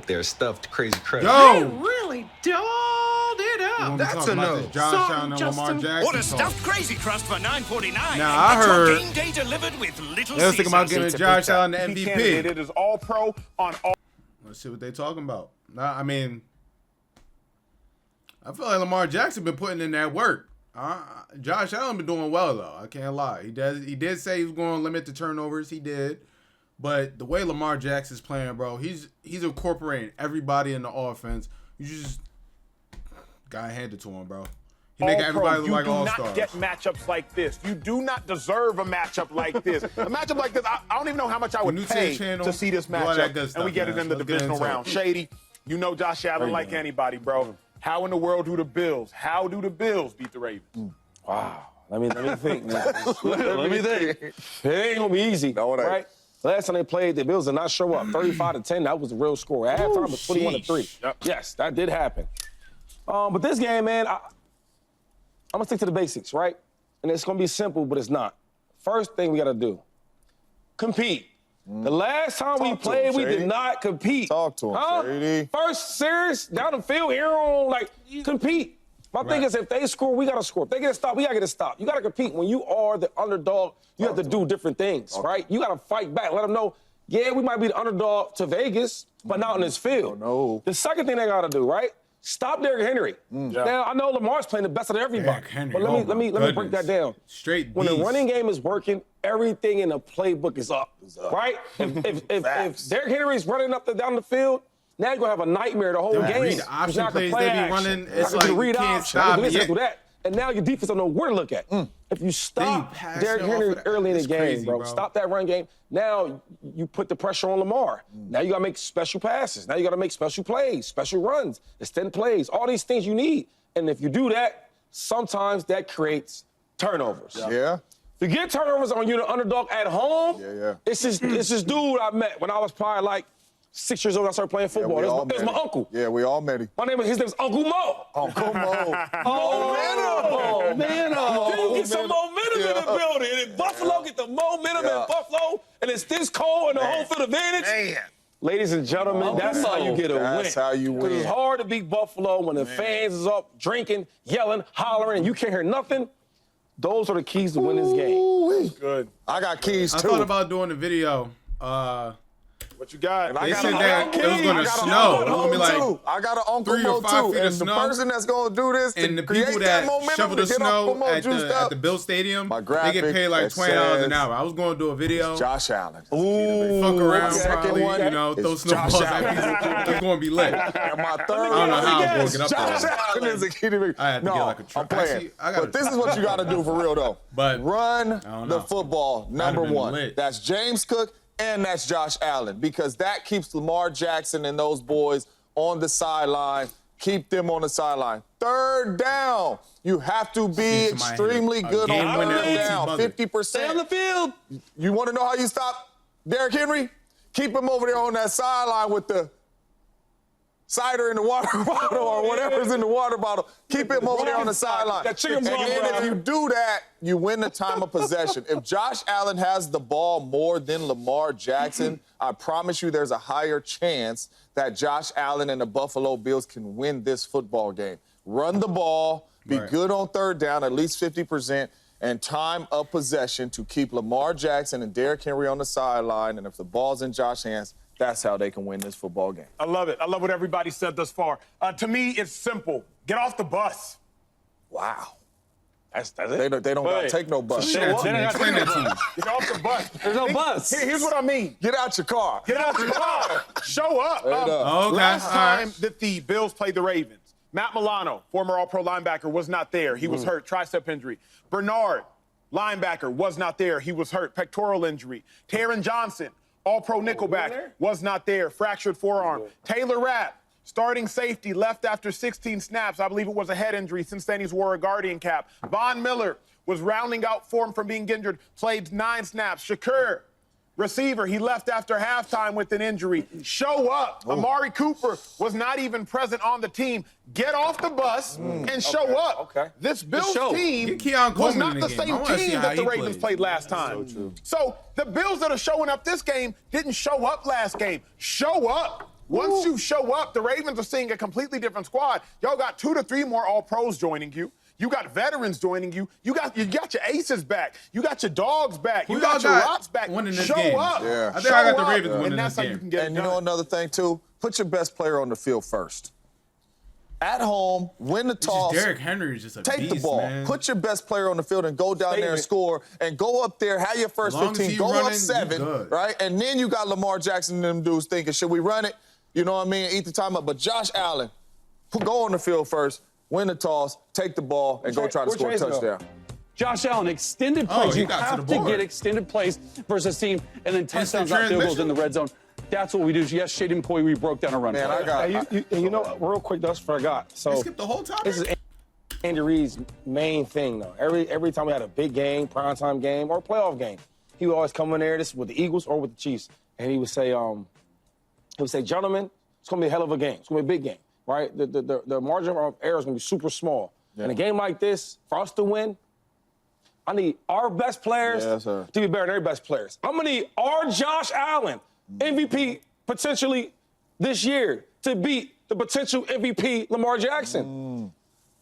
with their stuffed crazy crust. Yo! They really dolled it up. That's a no. Josh Allen and Lamar Jackson. Order stuffed crazy crust for $9.49. Now, I heard game day delivered with little they was thinking about giving Josh Allen the MVP. It is all pro on all. Let's see what they talking about. Nah, I mean, I feel like Lamar Jackson been putting in that work. Josh Allen been doing well though. I can't lie. He did say he was going to limit the turnovers. He did, but the way Lamar Jackson's playing, bro, he's incorporating everybody in the offense. You just gotta hand it to him, bro. He making everybody look like all stars. You do not get matchups like this. You do not deserve a matchup like this. A matchup like this, I don't even know how much I would pay to see this matchup. And we get it in the divisional round. Shady, you know Josh Allen like anybody, bro. How in the world do the Bills? How do the Bills beat the Ravens? Wow. Let me think. Let me think. It ain't gonna be easy, right? Last time they played, the Bills did not show up. 35-10, that was the real score. At halftime, it was 21-3. Yep. Yes, that did happen. But this game, man, I'm gonna stick to the basics, right? And it's gonna be simple, but it's not. First thing we gotta do, compete. The last time we played, we did not compete. Talk to him, Shady. First series, down the field, here on, compete. My thing is, if they score, we got to score. If they get a stop, we got to get a stop. You got to compete. When you are the underdog, you have to do different things, right? You got to fight back. Let them know, yeah, we might be the underdog to Vegas, but not on this field. No. The second thing they got to do, right? Stop Derrick Henry. Now, I know Lamar's playing the best of everybody. But let me break that down. Straight When beast. the running game is working, everything in the playbook is up. Right? If Derrick Henry's running up and down the field, now you're going to have a nightmare the whole game. Read the option plays they be running. It's like read you can't option. stop Do it. that. And now your defense don't know where to look at. If you stop Derrick Henry early in the game, crazy, bro, stop that run game, now you put the pressure on Lamar. Now you got to make special passes. Now you got to make special plays, special runs, extend plays, all these things you need. And if you do that, sometimes that creates turnovers. Yeah. If you get turnovers on you're the underdog at home, it's this dude I met when I was probably like 6 years old. I started playing football. It was my uncle. Yeah, we all met him. His name's Uncle Mo. Uncle Mo. Momentum. You get some momentum in the building. And if Buffalo get the momentum in Buffalo, and it's this cold and the home field advantage, ladies and gentlemen, that's how you get a win. That's how you win. Because it's hard to beat Buffalo when the fans is up drinking, yelling, hollering, and you can't hear nothing. Those are the keys to win this game. Good. I got keys, too. I thought about doing a video. What you got? They said that it was going to snow. It was going to be like I got an Uncle 3 Mo or 5 too. feet And of the snow. person that's going to do this, And the create people that that momentum shovel to the get snow Uncle Mo at juiced the up. Bill Stadium, My they graphic get paid like that $20 says an hour. I was going to do a video. Josh Allen. Ooh. Fuck around, Second probably, one throw is snowballs Josh at people. It's going to be lit. And my third I don't know how I'm going to get up Josh there. Allen is a key to me. I had to no, get like a truck. I'm playing. Actually, I gotta But this is what you got to do for real, though. But run don't the know. football, number I'd've been one. lit. That's James Cook and that's Josh Allen because that keeps Lamar Jackson and those boys on the sideline. Keep them on the sideline. Third down, you have to be extremely good on third down. 50%. Stay on the field. You want to know how you stop Derrick Henry? Keep him over there on that sideline with the cider in the water bottle or whatever's in the water bottle. Keep him over there on the sideline. That chicken And broth, then bro. if you do that, you win the time of possession. If Josh Allen has the ball more than Lamar Jackson, I promise you there's a higher chance that Josh Allen and the Buffalo Bills can win this football game. Run the ball, be good on third down, at least 50%, and time of possession to keep Lamar Jackson and Derrick Henry on the sideline. And if the ball's in Josh's hands, that's how they can win this football game. I love it. I love what everybody said thus far. To me, it's simple. Get off the bus. Wow. That's it. They don't gotta take no bus. Explain that to me. Get off the bus. There's no bus. Here's what I mean. Get out your car. Get out your car. Show up. Okay. Last All time right. that the Bills played the Ravens, Matt Milano, former All-Pro linebacker, was not there. He was hurt, tricep injury. Bernard, linebacker, was not there. He was hurt, pectoral injury. Taron Johnson, All-Pro nickelback, was not there, fractured forearm. Taylor Rapp, starting safety, left after 16 snaps. I believe it was a head injury. Since then, he's wore a Guardian cap. Von Miller was rounding out form from being injured, played 9 snaps. Shakur, receiver, he left after halftime with an injury. Show up. Amari Cooper was not even present on the team. Get off the bus and show up. This Bills team Get Keon was Coleman not in the the game. I same wanna see team how that the he Ravens plays. played last time. So the Bills that are showing up this game didn't show up last game. Show up. Once you show up, the Ravens are seeing a completely different squad. Y'all got 2 to 3 more All-Pros joining you. You got veterans joining you. You got your aces back. You got your dogs back. You got your Rots back. Show up. Yeah. I think I got the Ravens winning and that's this how game. you can get And it you know done. another thing, too? Put your best player on the field first. At home, win the toss. Derrick Henry is just a Take beast, the ball. man. Put your best player on the field and go down there and score. And go up there, have your first As long as 15, he go running, up you 7, good. right? And then you got Lamar Jackson and them dudes thinking, should we run it? You know what I mean? Eat the time up. But Josh Allen, go on the field first, win the toss, take the ball, and go try to score a touchdown. Josh Allen, extended plays. You have to get extended plays versus team, and then touchdowns, not field goals in the red zone. That's what we do. Yes, Shady McCoy, we broke down a run. Man, play. I got You know, real quick, that's what I got. So They skipped the whole topic. this is Andy Reid's main thing, though. Every time we had a big game, primetime game, or playoff game, he would always come in there, this with the Eagles or with the Chiefs, and he would say, gentlemen, it's gonna be a hell of a game. It's gonna be a big game, right? The margin of error is gonna be super small. In a game like this, for us to win, I need our best players to be better than their best players. I'm gonna need our Josh Allen, MVP potentially this year, to beat the potential MVP Lamar Jackson.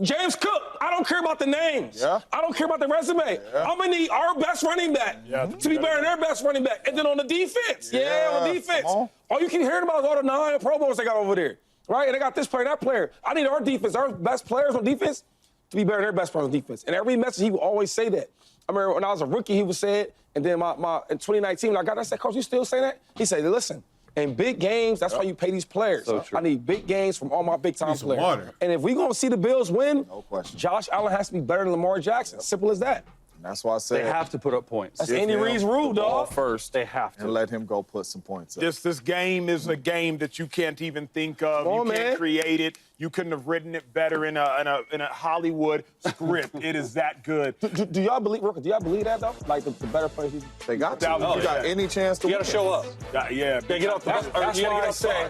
James Cook, I don't care about the names. I don't care about the resume. I'm gonna need our best running back to be better than their best running back. And then on the defense, on the defense, all you can hear about is all the 9 Pro Bowls they got over there, right? And they got this player, that player. I need our defense, our best players on defense, to be better than their best players on defense. And every message, he would always say that. I remember when I was a rookie, he would say it. And then in 2019, when I said, Coach, you still say that? He said, listen, in big games, that's why you pay these players. So true. I need big games from all my big-time players. Water. And if we're going to see the Bills win, No question. Josh Allen has to be better than Lamar Jackson. Simple as that. And that's why I said They have to put up points. That's Andy Reid's rule, dog. First, They have to. and let him go put some points up. This game is a game that you can't even think of. Come on, you can't man. create it. You couldn't have written it better in a Hollywood script. It is that good. Do y'all believe, Rooker, do y'all believe that, though? Like, the better players? They got to. Oh, You got yeah. any chance to You win. got to show up. Yeah, Get off the That's you gotta why get I off say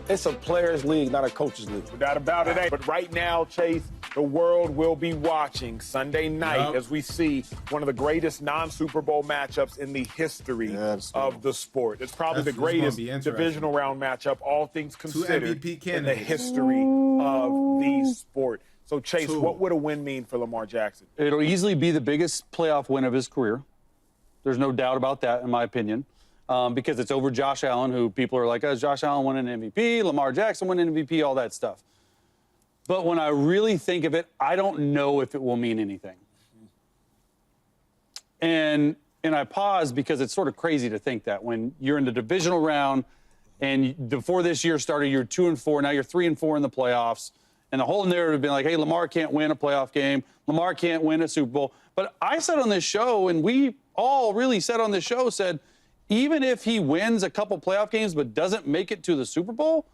it's a players' league, not a coaches' league. No doubt about it. But right now, Chase, the world will be watching Sunday night as we see one of the greatest non-Super Bowl matchups in the history of the sport. It's probably That's the gonna greatest be interesting. divisional round matchup, all things considered, MVP in the candidates. history of the sport. So, Chase, what would a win mean for Lamar Jackson? It'll easily be the biggest playoff win of his career. There's no doubt about that, in my opinion, because it's over Josh Allen, who people are like, oh, Josh Allen won an MVP, Lamar Jackson won an MVP, all that stuff. But when I really think of it, I don't know if it will mean anything. And I pause because it's sort of crazy to think that when you're in the divisional round and before this year started, you're 2-4, now you're 3-4 in the playoffs. And the whole narrative has been like, hey, Lamar can't win a playoff game. Lamar can't win a Super Bowl. But I said on this show, and we all really said on this show, said, even if he wins a couple playoff games but doesn't make it to the Super Bowl,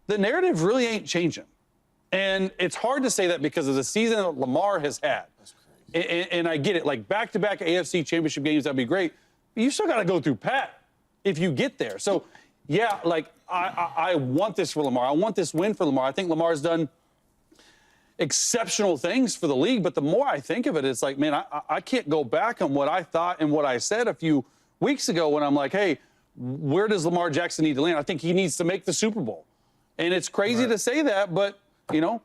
the narrative really ain't changing. And it's hard to say that because of the season that Lamar has had. And I get it, like back-to-back AFC championship games, that'd be great. But you still got to go through Pat if you get there. So, yeah, like I want this for Lamar. I want this win for Lamar. I think Lamar's done exceptional things for the league. But the more I think of it, it's like, man, I can't go back on what I thought and what I said a few weeks ago when I'm like, hey, where does Lamar Jackson need to land? I think he needs to make the Super Bowl. And it's crazy to say that, but, you know,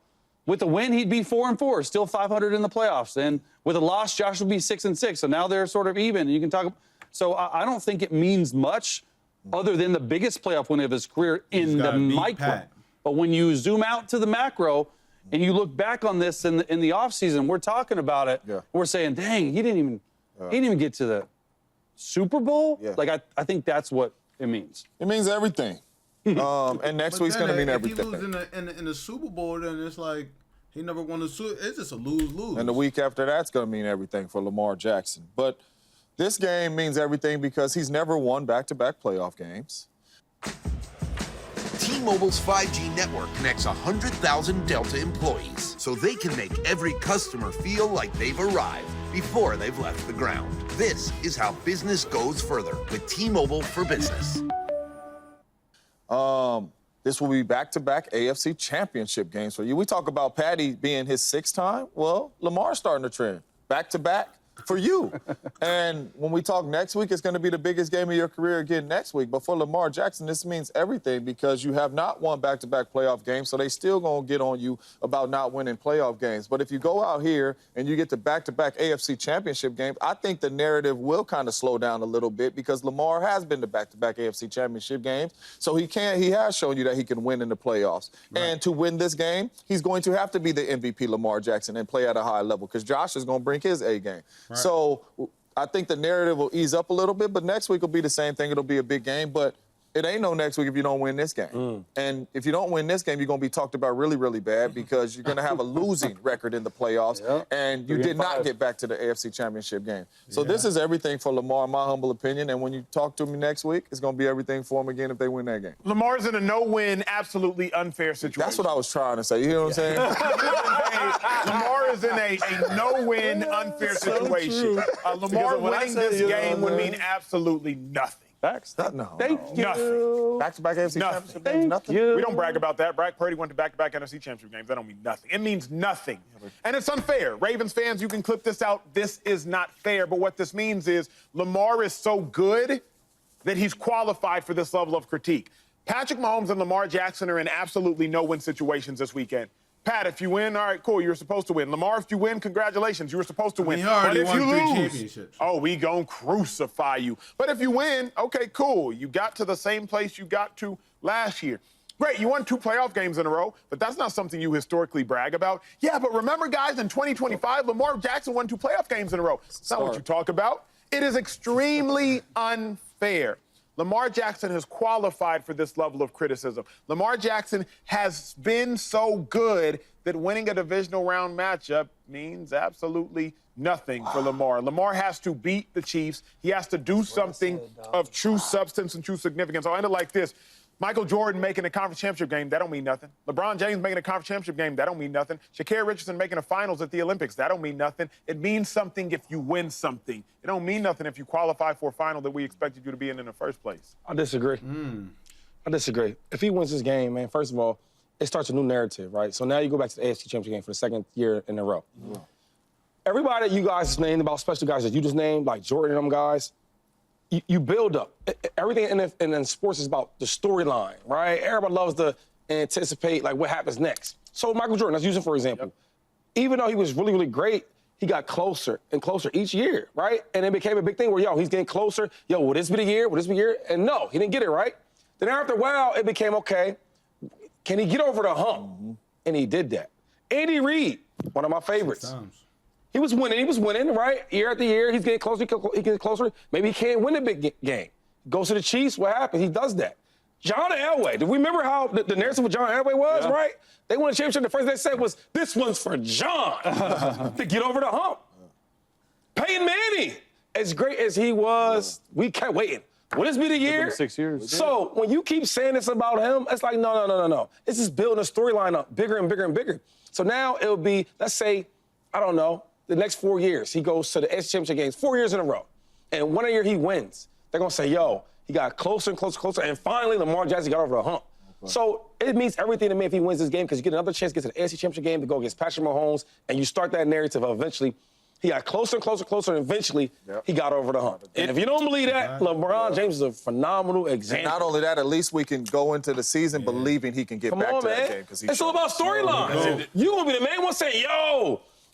with a win, he'd be 4-4, still 500 in the playoffs. And with a loss, Josh would be 6-6. So now they're sort of even. You can talk. So I don't think it means much other than the biggest playoff win of his career in the micro. But when you zoom out to the macro and you look back on this in the offseason, we're talking about it. Yeah. We're saying, dang, he didn't even get to the Super Bowl. Yeah. Like I think that's what it means. It means everything. And next week's going to mean everything. If he loses in the Super Bowl, then it's like he never won the Super. It's just a lose-lose. And the week after that's going to mean everything for Lamar Jackson. But this game means everything because he's never won back-to-back playoff games. T-Mobile's 5G network connects 100,000 Delta employees so they can make every customer feel like they've arrived before they've left the ground. This is how business goes further with T-Mobile for Business. This will be back-to-back AFC championship games for you. We talk about Patty being his 6th time. Well, Lamar's starting to trend. Back-to-back for you. And when we talk next week, it's going to be the biggest game of your career again next week. But for Lamar Jackson, this means everything because you have not won back-to-back playoff games, so they still going to get on you about not winning playoff games. But if you go out here and you get the back-to-back AFC championship games, I think the narrative will kind of slow down a little bit because Lamar has been to back-to-back AFC championship games, so he has shown you that he can win in the playoffs. Right. And to win this game, he's going to have to be the MVP Lamar Jackson and play at a high level because Josh is going to bring his A game. Right. So I think the narrative will ease up a little bit, but next week will be the same thing. It'll be a big game, but it ain't no next week if you don't win this game. And if you don't win this game, you're going to be talked about really, really bad because you're going to have a losing record in the playoffs, and you did not get back to the AFC Championship game. So this is everything for Lamar, in my humble opinion, and when you talk to me next week, it's going to be everything for him again if they win that game. Lamar's in a no-win, absolutely unfair situation. That's what I was trying to say. You know what I'm saying? Lamar is in a no-win, unfair situation. Lamar winning this game would mean absolutely nothing. Facts. No. Thank you. Nothing. Back-to-back AFC championship games, nothing. We don't brag about that. Brock Purdy went to back-to-back NFC championship games. That don't mean nothing. It means nothing. And it's unfair. Ravens fans, you can clip this out. This is not fair. But what this means is Lamar is so good that he's qualified for this level of critique. Patrick Mahomes and Lamar Jackson are in absolutely no-win situations this weekend. Pat, if you win, all right, cool, you're supposed to win. Lamar, if you win, congratulations, you were supposed to win. But if you lose, we gon' crucify you. But if you win, okay, cool. You got to the same place you got to last year. Great, you won 2 playoff games in a row, but that's not something you historically brag about. Yeah, but remember, guys, in 2025, Lamar Jackson won 2 playoff games in a row. That's not what you talk about. It is extremely unfair. Lamar Jackson has qualified for this level of criticism. Lamar Jackson has been so good that winning a divisional round matchup means absolutely nothing for Lamar. Lamar has to beat the Chiefs. He has to do something of true substance and true significance. I'll end it like this. Michael Jordan making a conference championship game, that don't mean nothing. LeBron James making a conference championship game, that don't mean nothing. Sha'Carri Richardson making a finals at the Olympics, that don't mean nothing. It means something if you win something. It don't mean nothing if you qualify for a final that we expected you to be in the first place. I disagree. I disagree. If he wins this game, man, first of all, it starts a new narrative, right? So now you go back to the AFC Championship game for the second year in a row. Everybody that you guys named about, especially guys that you just named, like Jordan and them guys, you build up. Everything in sports is about the storyline, right? Everybody loves to anticipate, like, what happens next. So Michael Jordan, let's use him for example. Even though he was really, really great, he got closer and closer each year, right? And it became a big thing where, he's getting closer. Will this be the year? Will this be the year? And no, he didn't get it, right? Then after a while, it became, okay, can he get over the hump? And he did that. Andy Reid, one of my favorites. He was winning, right? Year after year, he's getting closer, he gets closer. Maybe he can't win a big game. Goes to the Chiefs, what happens? He does that. John Elway, do we remember how the narrative of John Elway was, right? They won a championship, the first thing they said was, this one's for John to get over the hump. Peyton Manning, as great as he was, we kept waiting. Will this be the year? 6 years. So when you keep saying this about him, it's like, no. This is building a storyline up bigger and bigger and bigger. So now it'll be, let's say, I don't know, the next 4 years, he goes to the AFC Championship games 4 years in a row. And one year he wins. They're going to say, he got closer and closer. And finally, Lamar Jackson got over the hump. Okay. So it means everything to me if he wins this game because you get another chance to get to the AFC Championship game to go against Patrick Mahomes. And you start that narrative of eventually he got closer and closer, and eventually he got over the hump. And if you don't believe that, LeBron James is a phenomenal example. And not only that, at least we can go into the season believing he can get back to that game. It's all about storylines. You're going to be the main one saying,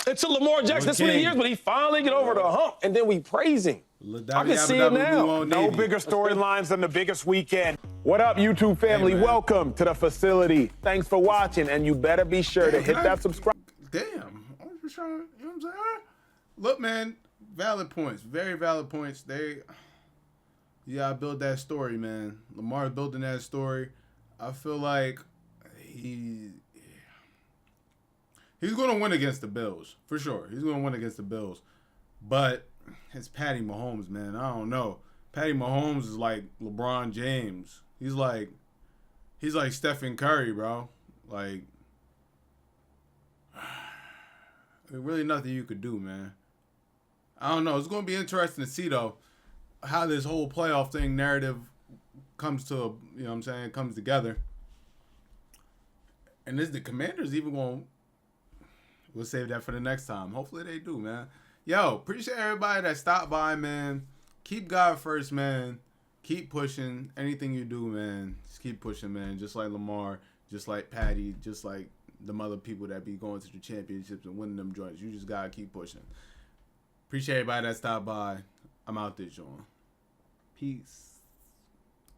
until Lamar Jackson, this many years, but he finally get over the hump, and then we praise him. I can see it now. No bigger storylines than the biggest weekend. What up, YouTube family? Welcome to the facility. Thanks for watching, and you better be sure to hit that subscribe. Damn. I was just trying to, you know what I'm saying? Look, man, valid points. Very valid points. You gotta build that story, man. Lamar's building that story. I feel like he's going to win against the Bills, for sure. He's going to win against the Bills. But it's Patty Mahomes, man. I don't know. Patty Mahomes is like LeBron James. He's like Stephen Curry, bro. Like, there's really nothing you could do, man. I don't know. It's going to be interesting to see, though, how this whole playoff thing narrative comes together. And is the Commanders even going to... We'll save that for the next time. Hopefully they do, man. Yo, appreciate everybody that stopped by, man. Keep God first, man. Keep pushing. Anything you do, man, just keep pushing, man. Just like Lamar, just like Patty, just like the other people that be going to the championships and winning them joints. You just gotta keep pushing. Appreciate everybody that stopped by. I'm out there, John. Peace.